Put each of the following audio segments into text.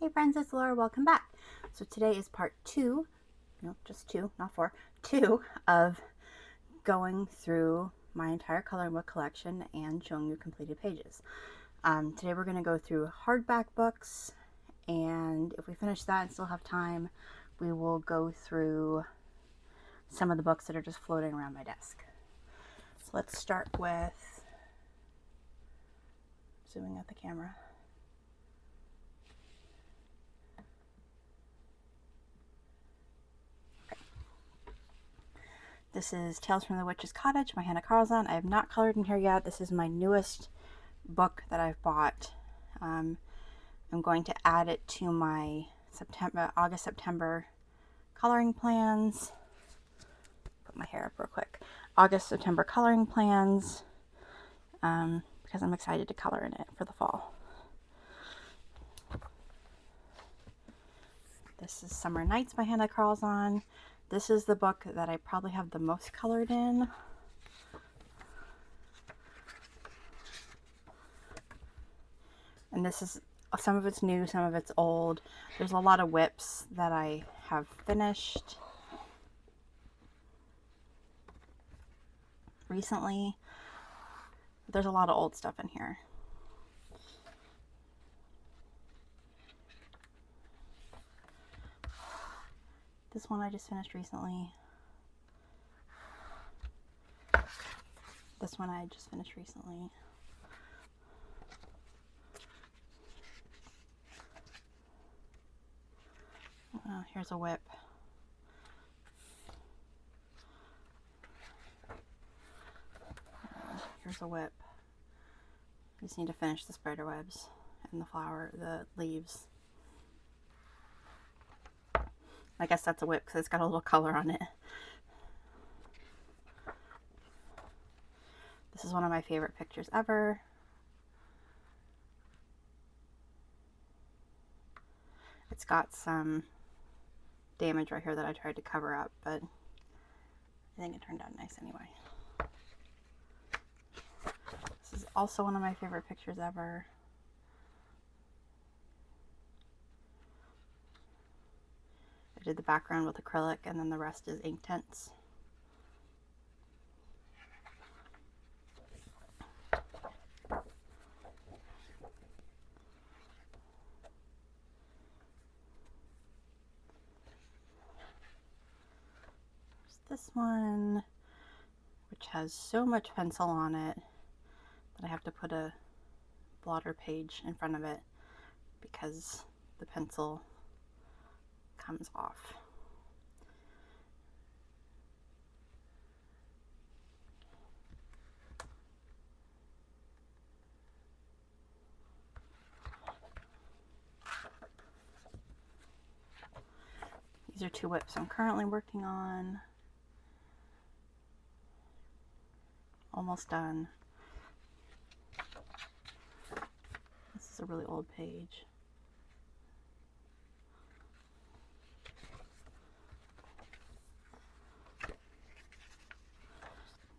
Hey friends, it's Laura. Welcome back. So today is part two, no, just two, not four, two of going through my entire coloring book collection and showing you completed pages. Today we're going to go through hardback books, and if we finish that and still have time, we will go through some of the books that are just floating around my desk. So let's start with zooming at the camera. This is Tales from the Witch's Cottage by Hanna Karlzon. I have not colored in here yet. This is my newest book that I've bought. I'm going to add it to my August-September coloring plans. Put my hair up real quick. August-September coloring plans because I'm excited to color in it for the fall. This is Summer Nights by Hanna Karlzon. This is the book that I probably have the most colored in. And this is, some of it's new, some of it's old. There's a lot of whips that I have finished recently. There's a lot of old stuff in here. This one I just finished recently. This one I just finished recently. Here's a whip. Here's a whip. Just need to finish the spider webs and the leaves. I guess that's a whip because it's got a little color on it. This is one of my favorite pictures ever. It's got some damage right here that I tried to cover up, but I think it turned out nice anyway. This is also one of my favorite pictures ever. I did the background with acrylic and then the rest is Inktense. This one, which has so much pencil on it that I have to put a blotter page in front of it because the pencil comes off. These are two whips I'm currently working on. Almost done. This is a really old page.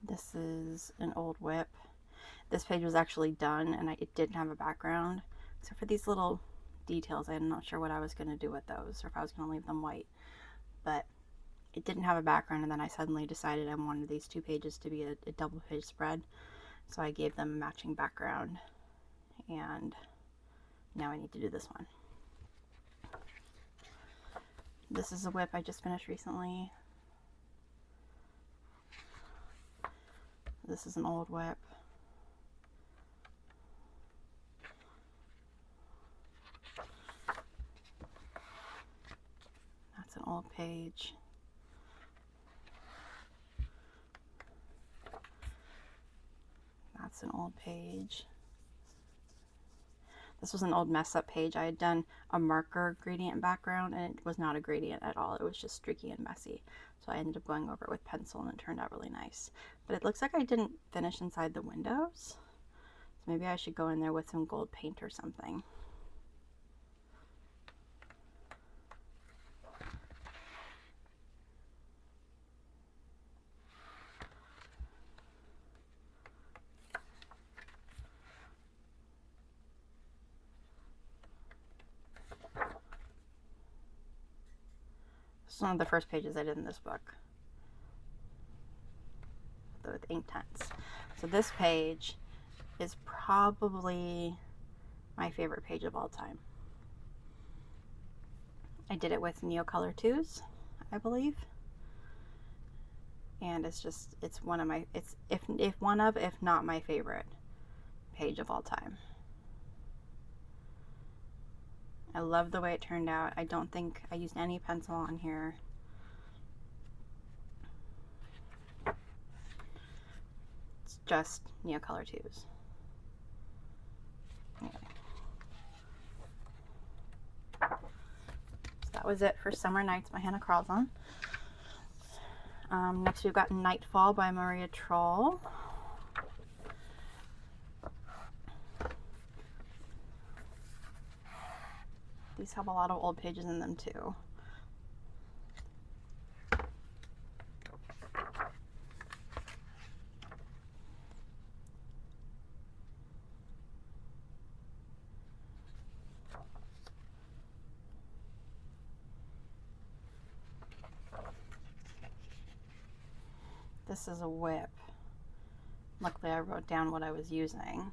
This is an old whip. This page was actually done and it didn't have a background, except for these little details. I'm not sure what I was going to do with those, or if I was going to leave them white. But it didn't have a background, and then I suddenly decided I wanted these two pages to be a double page spread. So I gave them a matching background, and now I need to do this one. This is a whip I just finished recently. This is an old whip. That's an old page. That's an old page. This was an old mess up page. I had done a marker gradient background and it was not a gradient at all. It was just streaky and messy. So I ended up going over it with pencil and it turned out really nice. But it looks like I didn't finish inside the windows. So maybe I should go in there with some gold paint or something. It's one of the first pages I did in this book with Inktense. So this page is probably my favorite page of all time. I did it with Neocolor 2s, I believe. And it's just, it's one of my, it's if not my favorite page of all time. I love the way it turned out. I don't think I used any pencil on here. It's just Neocolor 2s. Anyway. So that was it for Summer Nights by Hanna Karlzon. Next we've got Nightfall by Maria Trolle. These have a lot of old pages in them too. This is a whip. Luckily I wrote down what I was using.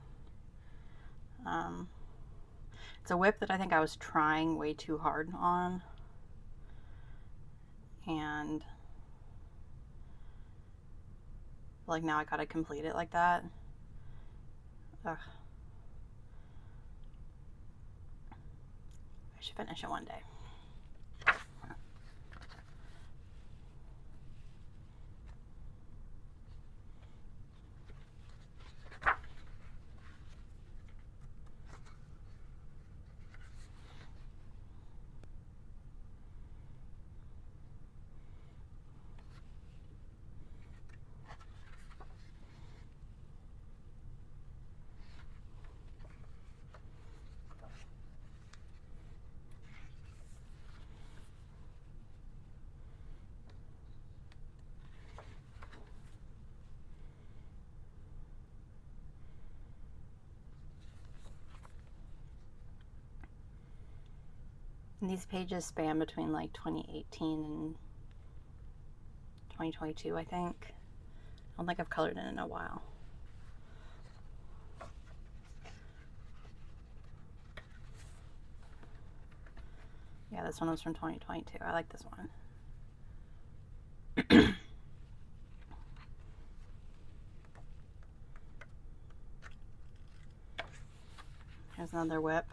It's a whip that I think I was trying way too hard on. And like now I gotta complete it like that. Ugh. I should finish it one day. And these pages span between like 2018 and 2022, I think. I don't think I've colored in a while. Yeah, this one was from 2022. I like this one. Here's another whip.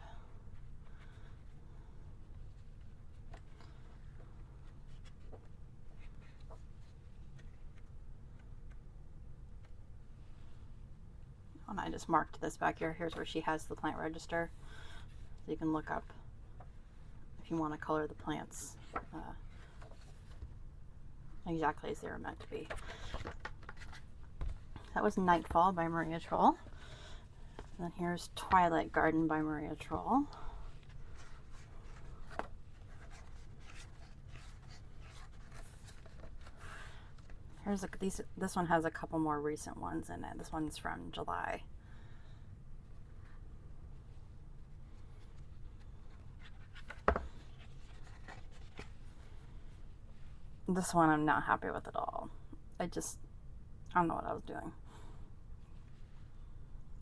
And I just marked this back here. Here's where she has the plant register. So you can look up if you want to color the plants exactly as they were meant to be. That was Nightfall by Maria Trolle. And then here's Twilight Garden by Maria Trolle. Here's this one has a couple more recent ones in it. This one's from July. This one I'm not happy with at all. I don't know what I was doing.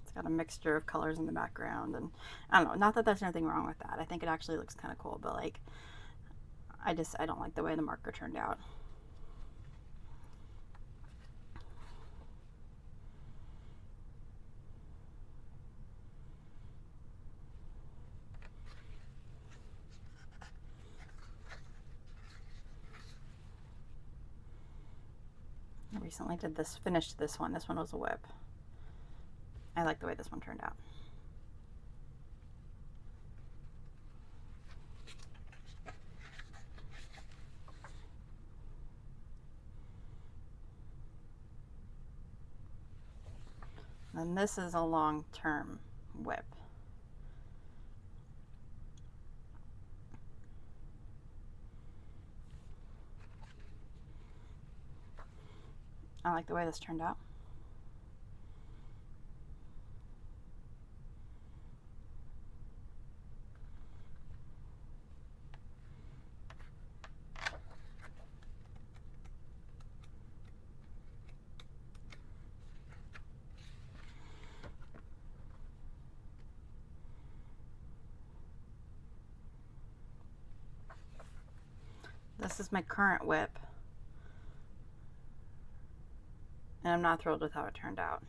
It's got a mixture of colors in the background, and I don't know, not that there's anything wrong with that. I think it actually looks kind of cool, but like, I don't like the way the marker turned out. I recently finished this one. This one was a whip. I like the way this one turned out. And this is a long-term whip. I like the way this turned out. This is my current whip, and I'm not thrilled with how it turned out,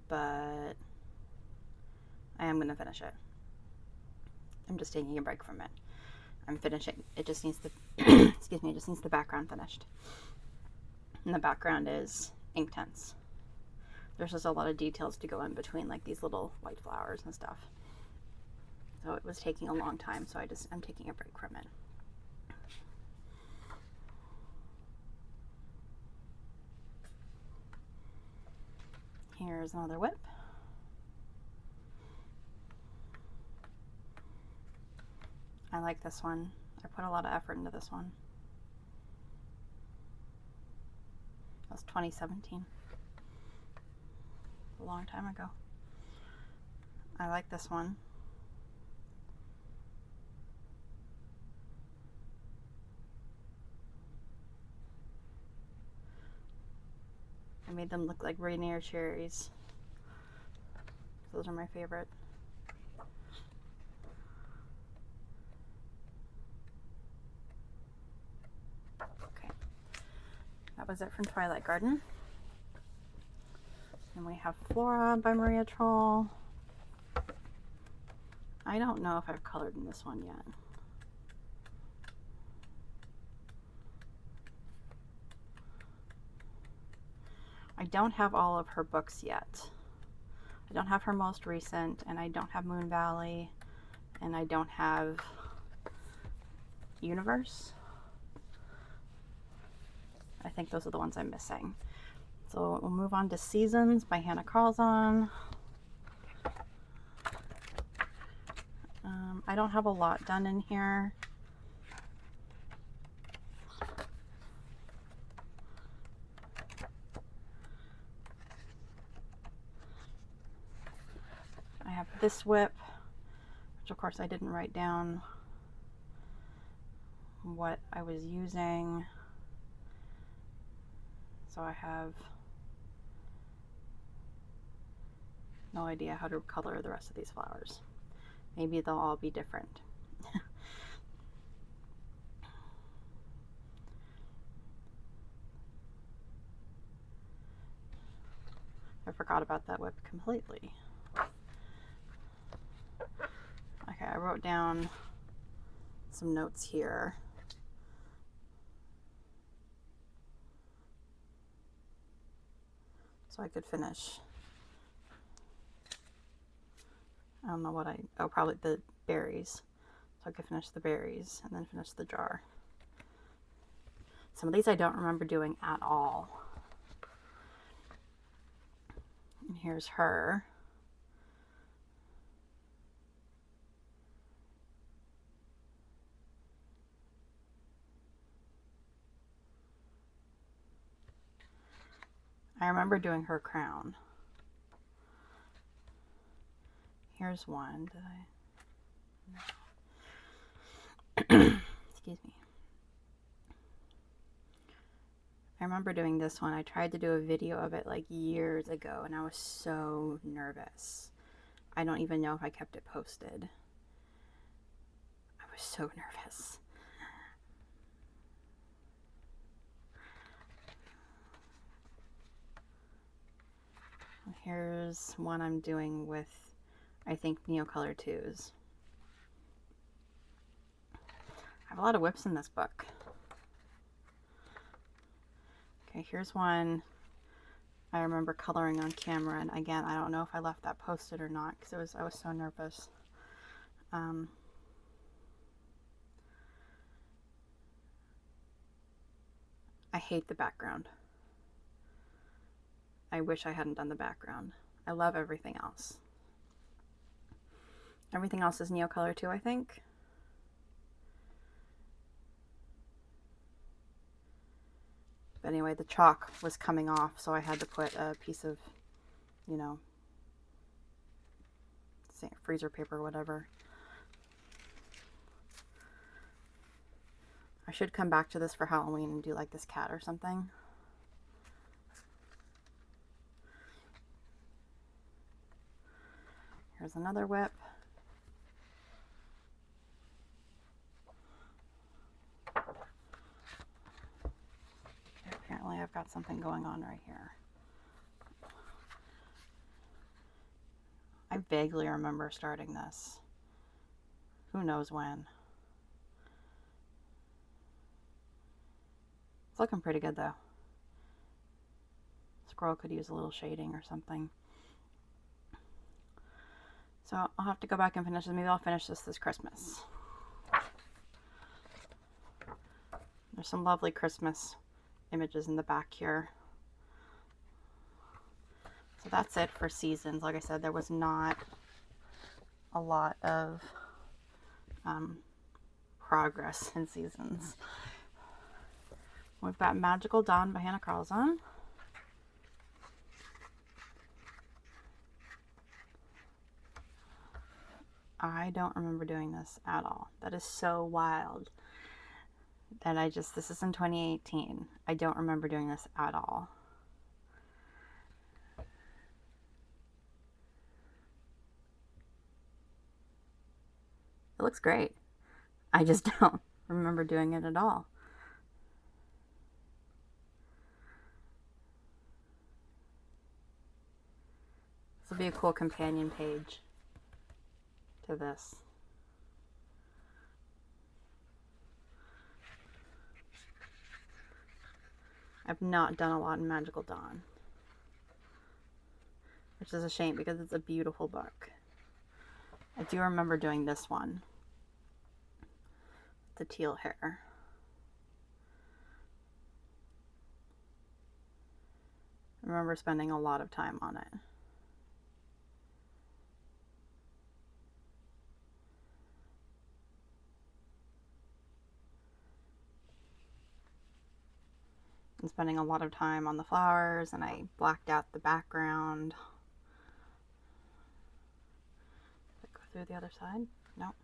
but I am going to finish it. I'm just taking a break from it. I'm finishing. It just needs the excuse me, it just needs the background finished. And the background is Inktense. There's just a lot of details to go in between, like these little white flowers and stuff. So it was taking a long time, so I'm taking a break from it. Here's another whip. I like this one. I put a lot of effort into this one. That was 2017. A long time ago. I like this one. I made them look like Rainier cherries. Those are my favorite. Okay, that was it from Twilight Garden. And we have Flora by Maria Trolle. I don't know if I've colored in this one yet. I don't have all of her books yet. I don't have her most recent, and I don't have Moon Valley, and I don't have Universe. I think those are the ones I'm missing. So we'll move on to Seasons by Hanna Karlzon. I don't have a lot done in here. I have this whip, which of course I didn't write down what I was using. So I have no idea how to color the rest of these flowers. Maybe they'll all be different. I forgot about that whip completely. Okay, I wrote down some notes here. So I could finish. I don't know what oh, probably the berries. So I could finish the berries and then finish the jar. Some of these I don't remember doing at all. And here's her. I remember doing her crown. Here's one. Did I? No. Excuse me. I remember doing this one. I tried to do a video of it like years ago, and I was so nervous. I don't even know if I kept it posted. I was so nervous. Here's one I'm doing with, I think, Neocolor 2s. I have a lot of whips in this book. Okay, here's one I remember coloring on camera, and again, I don't know if I left that posted or not because I was so nervous. I hate the background. I wish I hadn't done the background. I love everything else. Everything else is Neocolor 2, I think. But anyway, the chalk was coming off, so I had to put a piece of, you know, freezer paper or whatever. I should come back to this for Halloween and do like this cat or something. Here's another whip. got something going on right here. I vaguely remember starting this. Who knows when. It's looking pretty good though. Squirrel could use a little shading or something. So I'll have to go back and finish this. Maybe I'll finish this Christmas. There's some lovely Christmas images in the back here. So that's it for seasons. Like I said, there was not a lot of progress in seasons. We've got Magical Dawn by Hanna Karlzon. I don't remember doing this at all. That is so wild that this is in 2018. I don't remember doing this at all. It looks great. I just don't remember doing it at all. This will be a cool companion page to this. I've not done a lot in Magical Dawn, which is a shame because it's a beautiful book. I do remember doing this one, the teal hair. I remember spending a lot of time on it. And spending a lot of time on the flowers, and I blacked out the background. Did I go through the other side? No.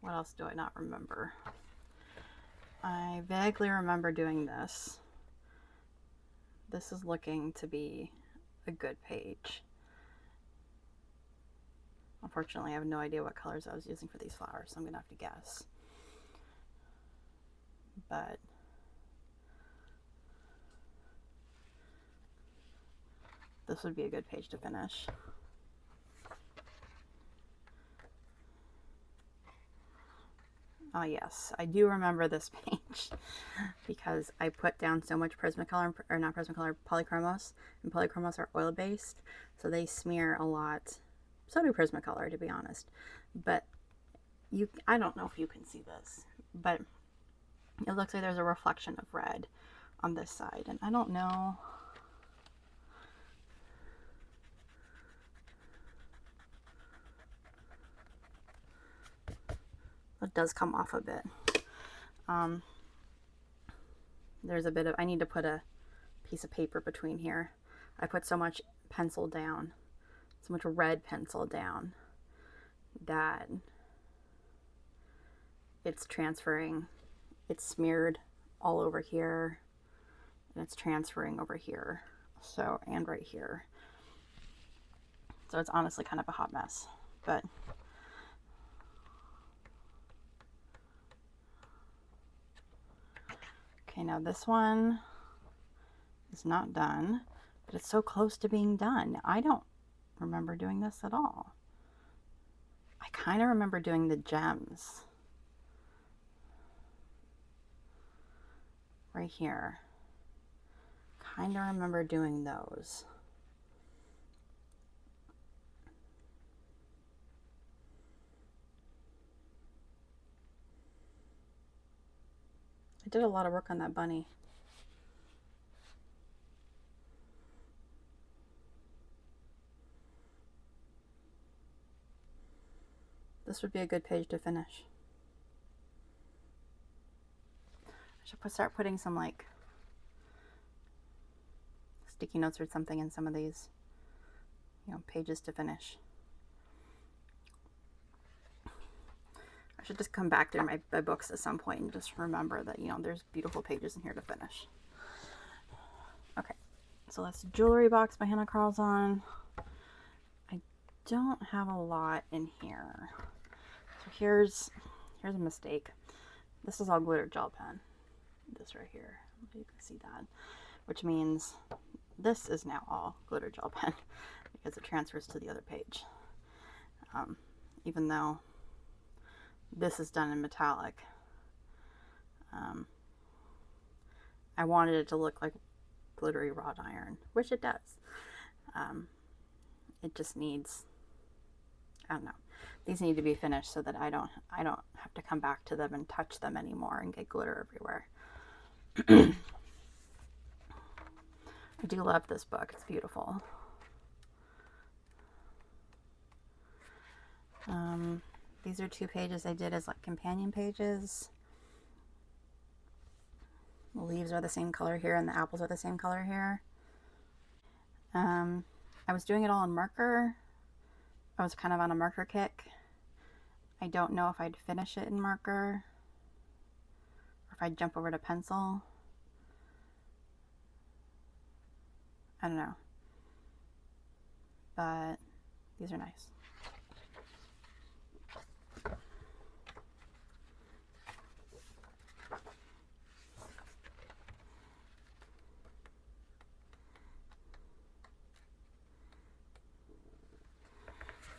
What else do I not remember? I vaguely remember doing this. This is looking to be a good page. Unfortunately, I have no idea what colors I was using for these flowers, so I'm gonna have to guess. But this would be a good page to finish. Oh yes, I do remember this page because I put down so much Prismacolor, or not Prismacolor, Polychromos, and Polychromos are oil-based, so they smear a lot. So do Prismacolor, to be honest. But I don't know if you can see this, but it looks like there's a reflection of red on this side, and I don't know. It does come off a bit. There's a bit of, I need to put a piece of paper between here. I put so much pencil down, so much red pencil down, that it's transferring. It's smeared all over here, and it's transferring over here, so, and right here. So it's honestly kind of a hot mess, but okay, now this one is not done, but it's so close to being done. I don't remember doing this at all. I kind of remember doing the gems right here. Kind of remember doing those. I did a lot of work on that bunny. This would be a good page to finish. I should start putting some like sticky notes or something in some of these, pages to finish. I should just come back through my books at some point and just remember that, there's beautiful pages in here to finish. Okay, so that's Jewelry Box by Hanna Karlzon. I don't have a lot in here. So here's a mistake. This is all glitter gel pen. This right here, you can see that, which means this is now all glitter gel pen because it transfers to the other page. Even though this is done in metallic, I wanted it to look like glittery wrought iron, which it does. It just needs, I don't know, these need to be finished so that I don't have to come back to them and touch them anymore and get glitter everywhere. I do love this book. It's beautiful. These are 2 pages I did as like companion pages. The leaves are the same color here and the apples are the same color here. I was doing it all in marker. I was kind of on a marker kick. I don't know if I'd finish it in marker or if I'd jump over to pencil. I don't know. But these are nice.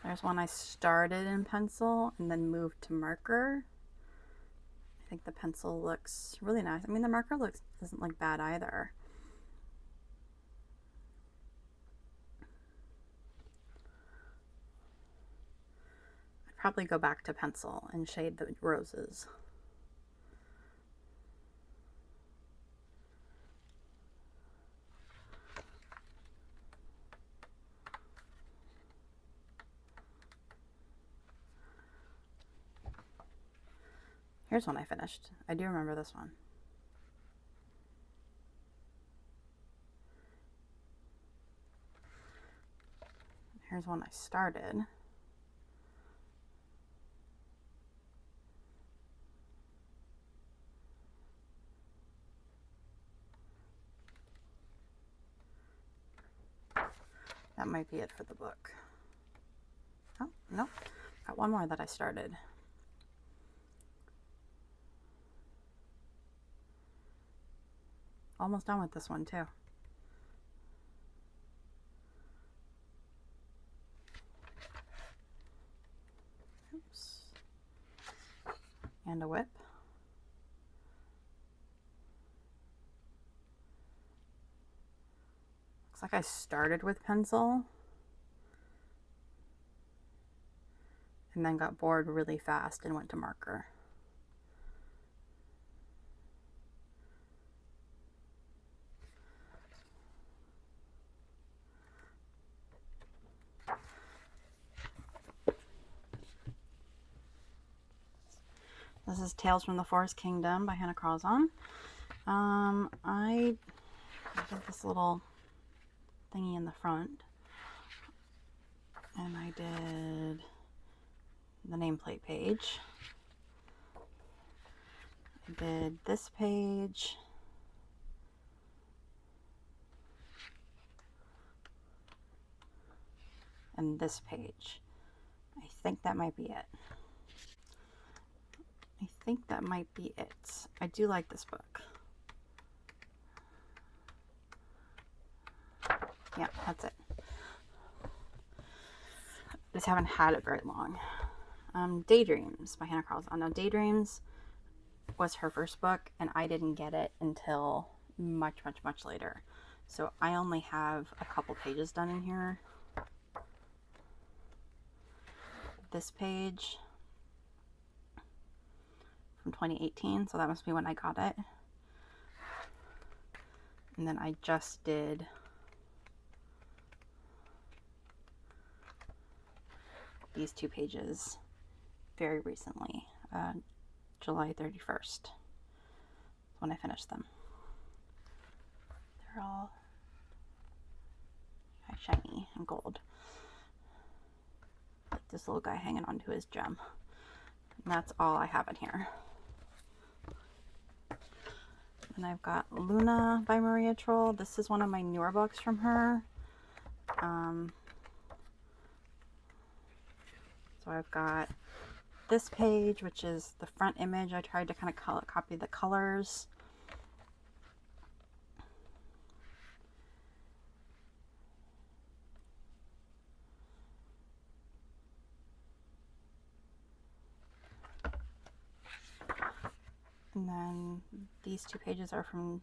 There's one I started in pencil and then moved to marker. I think the pencil looks really nice. I mean, the marker doesn't look bad either. I'd probably go back to pencil and shade the roses. Here's one I finished. I do remember this one. Here's one I started. That might be it for the book. Oh, nope. Got one more that I started. Almost done with this one too. Oops. And a whip. Looks like I started with pencil and then got bored really fast and went to marker. This is Tales from the Forest Kingdom by Hanna Karlzon. I did this little thingy in the front, and I did the nameplate page. I did this page, and this page. I think that might be it. I think that might be it. I do like this book. Yeah, that's it. Just haven't had it very long. Daydreams by Hanna Karlzon. Now, Daydreams was her first book, and I didn't get it until much, much, much later. So I only have a couple pages done in here. This page from 2018, so that must be when I got it. And then I just did these 2 pages very recently, July 31st, when I finished them. They're all shiny and gold. Like this little guy hanging onto his gem. And that's all I have in here. And I've got Luna by Maria Trolle. This is one of my newer books from her. So I've got this page, which is the front image. I tried to kind of copy the colors. And then these two pages are from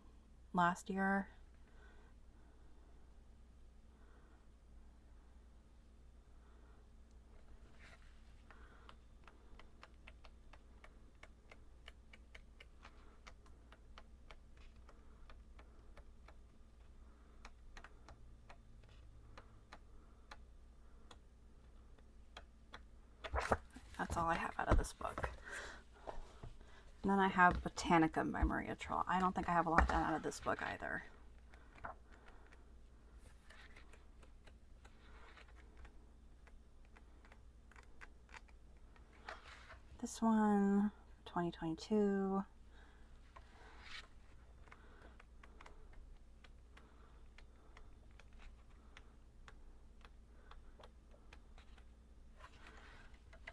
last year. That's all I have out of this book. And then I have Botanica by Maria Trolle. I don't think I have a lot done out of this book either. This one, 2022.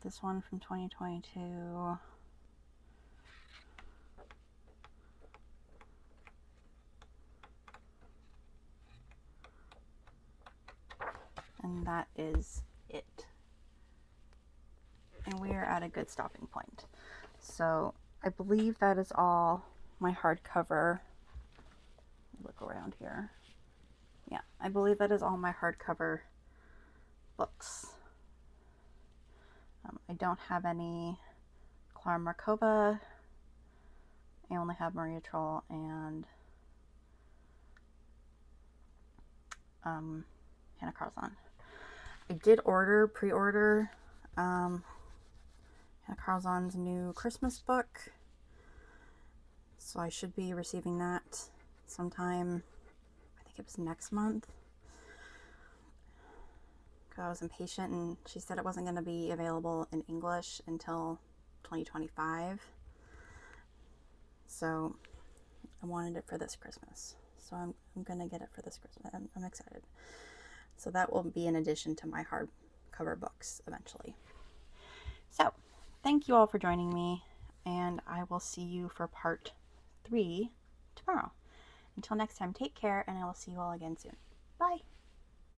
This one from 2022. And that is it. And we are at a good stopping point. So I believe that is all my hardcover. Look around here. Yeah, I believe that is all my hardcover books. I don't have any Clara Markova. I only have Maria Trolle and Hanna Karlzon. I did pre-order Hanna Karlzon's new Christmas book, so I should be receiving that sometime, I think it was next month. I was impatient, and she said it wasn't going to be available in English until 2025. So I wanted it for this Christmas. So I'm going to get it for this Christmas. I'm excited. So that will be in addition to my hardcover books eventually. So thank you all for joining me, and I will see you for part 3 tomorrow. Until next time, take care, and I will see you all again soon. Bye.